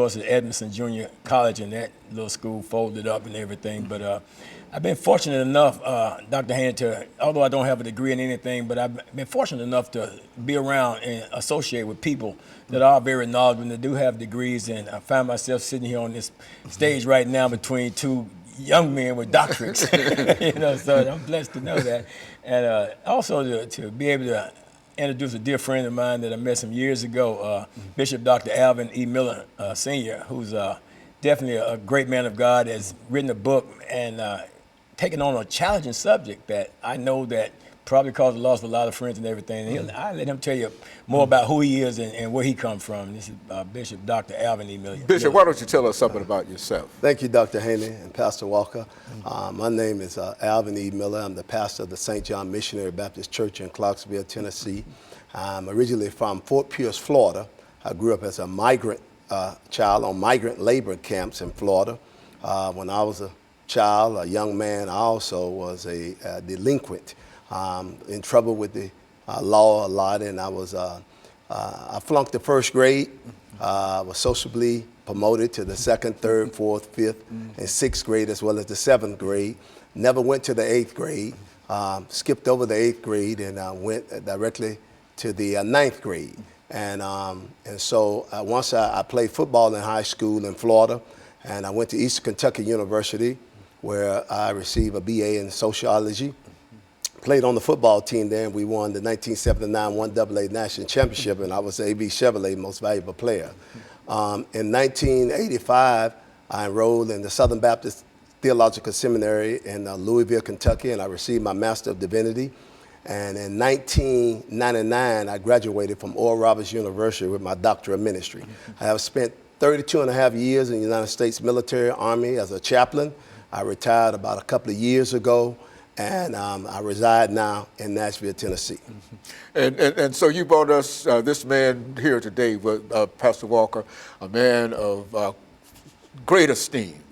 course, at Edmondson Junior College, and that little school folded up and everything. But I've been fortunate enough, Dr. Haney, although I don't have a degree in anything, but I've been fortunate enough to be around and associate with people that are very knowledgeable and that do have degrees. And I find myself sitting here on this stage right now between two young men with doctorates. So I'm blessed to know that. And also to be able to introduce a dear friend of mine that I met some years ago, Bishop Dr. Alvin E. Miller, Sr., who's definitely a great man of God, has written a book and taken on a challenging subject that I know that probably caused the loss of a lot of friends and everything. And I'll let him tell you more about who he is and where he comes from. This is Bishop Dr. Alvin E. Miller. Bishop, why don't you tell us something about yourself? Thank you, Dr. Haney and Pastor Walker. My name is Alvin E. Miller. I'm the pastor of the St. John Missionary Baptist Church in Clarksville, Tennessee. I'm originally from Fort Pierce, Florida. I grew up as a migrant child on migrant labor camps in Florida. When I was a child, a young man, I also was a delinquent, in trouble with the law a lot, and I flunked the first grade. Was sociably promoted to the second, third, fourth, fifth, and sixth grade, as well as the seventh grade. Never went to the eighth grade. Skipped over the eighth grade and went directly to the ninth grade. And so once I played football in high school in Florida, and I went to Eastern Kentucky University, where I received a BA in sociology. Played on the football team there, and we won the 1979 1AA National Championship, and I was the A.B. Chevrolet Most Valuable Player. In 1985, I enrolled in the Southern Baptist Theological Seminary in Louisville, Kentucky, and I received my Master of Divinity. And in 1999, I graduated from Oral Roberts University with my Doctor of Ministry. I have spent 32 and a half years in the United States military, Army as a chaplain. I retired about a couple of years ago, and I reside now in Nashville, Tennessee. And so you brought us this man here today, Pastor Walker, a man of great esteem,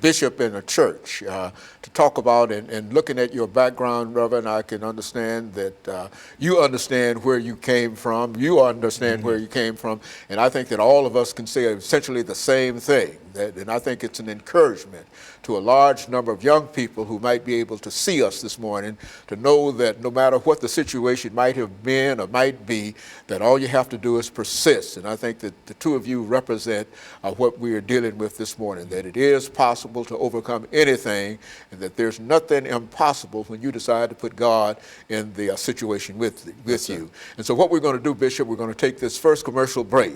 bishop in a church, to talk about and looking at your background, Reverend, I can understand that you understand where you came from, you understand where you came from, and I think that all of us can say essentially the same thing. And I think it's an encouragement to a large number of young people who might be able to see us this morning to know that no matter what the situation might have been or might be, that all you have to do is persist. And I think that the two of you represent what we are dealing with this morning, that it is possible to overcome anything and that there's nothing impossible when you decide to put God in the situation with you. And so what we're going to do, Bishop, we're going to take this first commercial break.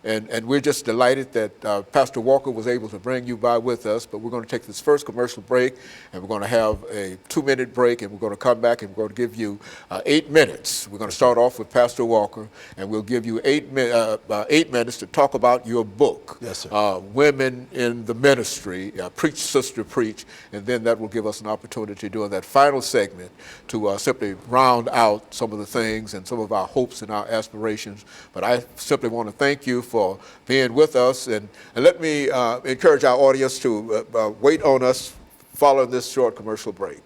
And we're just delighted that Pastor Walker was able to bring you by with us, but we're going to take this first commercial break, and we're going to have a 2-minute break, and we're going to come back and we're going to give you 8 minutes. We're going to start off with Pastor Walker, and we'll give you 8 minutes to talk about your book, yes, sir. Women in the Ministry, Preach, Sister, Preach, and then that will give us an opportunity during that final segment to simply round out some of the things and some of our hopes and our aspirations. But I simply want to thank you for being with us, and let me encourage our audience to wait on us following this short commercial break.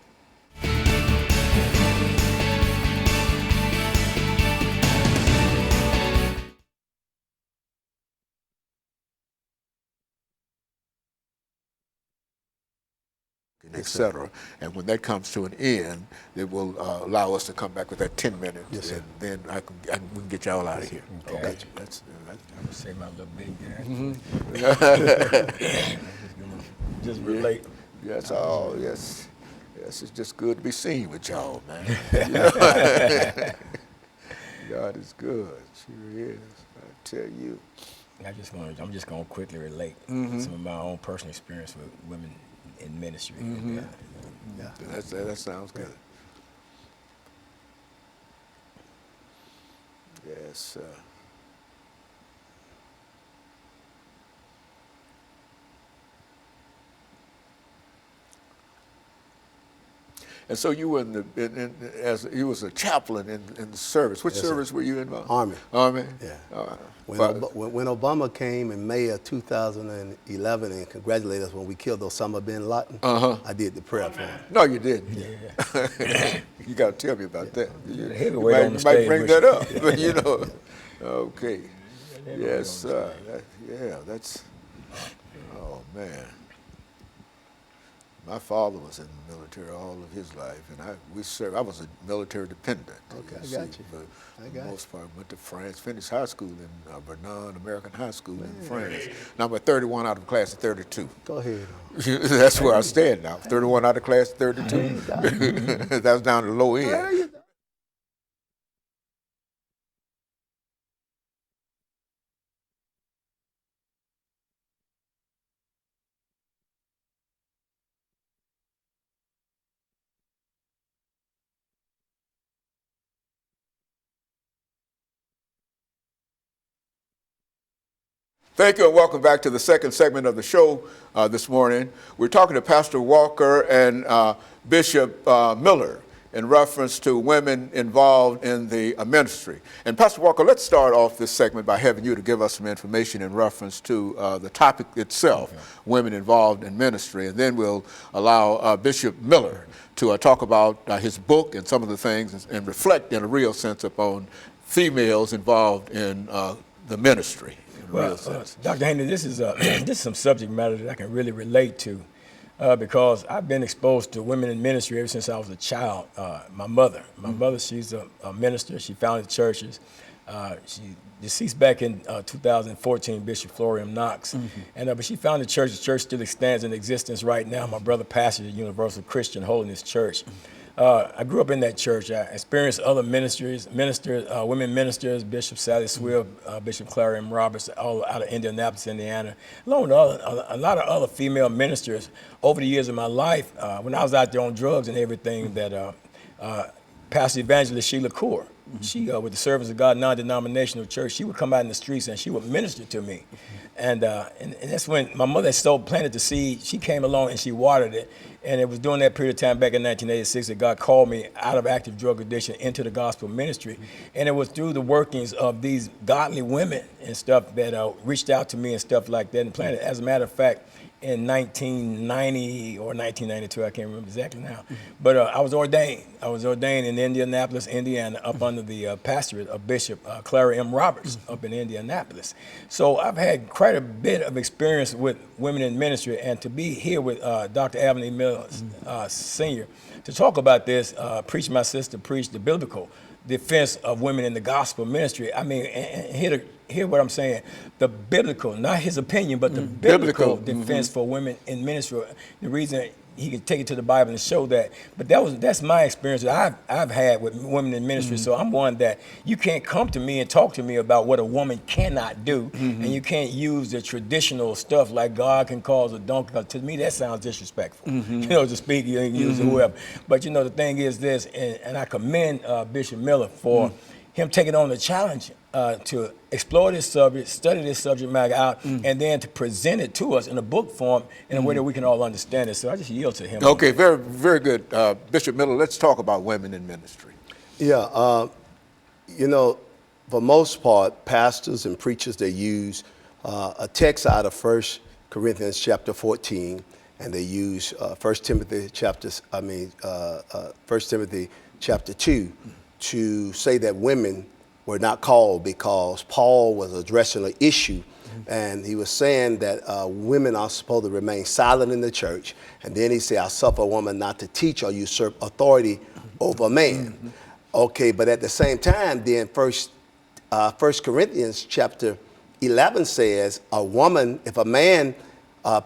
Etc. And when that comes to an end, it will allow us to come back with that 10 minutes, yes, and then we can get y'all out of here. Okay. That's I'm gonna say my little big guy. Just relate. Yes, yes. Yes, it's just good to be seen with y'all, man. God is good. Sure is. I tell you. I'm just gonna quickly relate some of my own personal experience with women in ministry. Yeah, that sounds good. Yes. And so you were you was a chaplain in the service. Which service were you in? Army. Army? Yeah. When Obama came in May of 2011 and congratulated us when we killed Osama bin Laden, I did the prayer for him. No, you didn't. Yeah. You got to tell me about that. You might bring that up, but Okay. Yes, sir. That's, oh, man. My father was in the military all of his life, and I was a military dependent. Okay, I got you. But I for got the most part, went to France, finished high school in Vernon American High School in France. Now I'm a 31 out of the class of 32. Go ahead. That's where I stand now. 31 out of the class of 32. That's down to the low end. Thank you and welcome back to the second segment of the show this morning. We're talking to Pastor Walker and Bishop Miller in reference to women involved in the ministry. And Pastor Walker, let's start off this segment by having you to give us some information in reference to the topic itself, women involved in ministry, and then we'll allow Bishop Miller to talk about his book and some of the things and reflect in a real sense upon females involved in the ministry. Well, Dr. Haney, this is this is some subject matter that I can really relate to because I've been exposed to women in ministry ever since I was a child. My mother, she's a minister. She founded churches. She deceased back in 2014, Bishop Florian Knox. And but she founded church. The church still stands in existence right now. My brother pastors at Universal Christian Holiness Church. I grew up in that church. I experienced other women ministers, Bishop Sally Swill, Bishop Clara M. Roberts, all out of Indianapolis, Indiana, along with a lot of other female ministers over the years of my life. When I was out there on drugs and everything, that Pastor Evangelist Sheila Kaur, she, with the Servants of God non-denominational church, she would come out in the streets and she would minister to me. And that's when my mother planted the seed. She came along and she watered it. And it was during that period of time back in 1986 that God called me out of active drug addiction into the gospel ministry. And it was through the workings of these godly women and stuff that reached out to me and stuff like that and planted. As a matter of fact, in 1990 or 1992, I can't remember exactly now. But I was ordained. I was ordained in Indianapolis, Indiana, up under the pastorate of Bishop Clara M. Roberts up in Indianapolis. So I've had quite a bit of experience with women in ministry, and to be here with Dr. AMiller, Sr., to talk about this, preach my sister, preach the biblical defense of women in the gospel ministry. I mean, and hear what I'm saying. The biblical, not his opinion, but the biblical defense for women in ministry. The reason he can take it to the Bible and show that. But that's my experience that I've had with women in ministry. So I'm one that you can't come to me and talk to me about what a woman cannot do, and you can't use the traditional stuff like God can cause a donkey. Because to me, that sounds disrespectful. You know, to speak, you can use whoever. But you know, the thing is this, and I commend Bishop Miller for him taking on the challenge to explore this subject, study this subject matter out, and then to present it to us in a book form in a way that we can all understand it. So I just yield to him. Okay, very, very good. Bishop Miller, let's talk about women in ministry. Yeah, you know, for most part, pastors and preachers, they use a text out of 1 Corinthians chapter 14, and they use 1 Timothy chapter 2 to say that women were not called, because Paul was addressing an issue, and he was saying that women are supposed to remain silent in the church. And then he said, I suffer a woman not to teach or usurp authority over a man. Okay, but at the same time, then First Corinthians chapter 11 says, a woman, if a man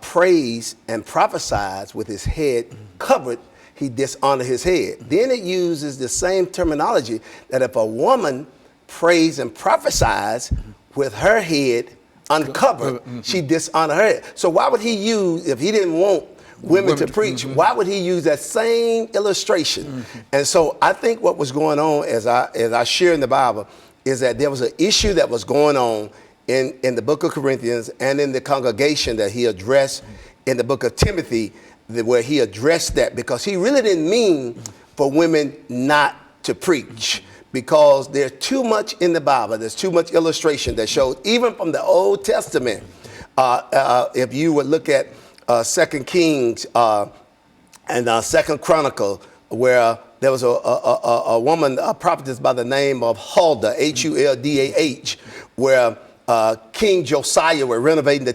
prays and prophesies with his head covered, he dishonor his head. Then it uses the same terminology that if a woman prays and prophesies with her head uncovered, she dishonor her head. So why would he use, if he didn't want women to preach, why would he use that same illustration? And so I think what was going on, as I share in the Bible, is that there was an issue that was going on in the book of Corinthians and in the congregation that he addressed in the book of Timothy, where he addressed that, because he really didn't mean for women not to preach, because there's too much in the Bible. There's too much illustration that shows, even from the Old Testament, if you would look at 2 Kings and 2 Chronicle, where there was a woman, a prophetess by the name of Huldah, Huldah, where King Josiah was renovating the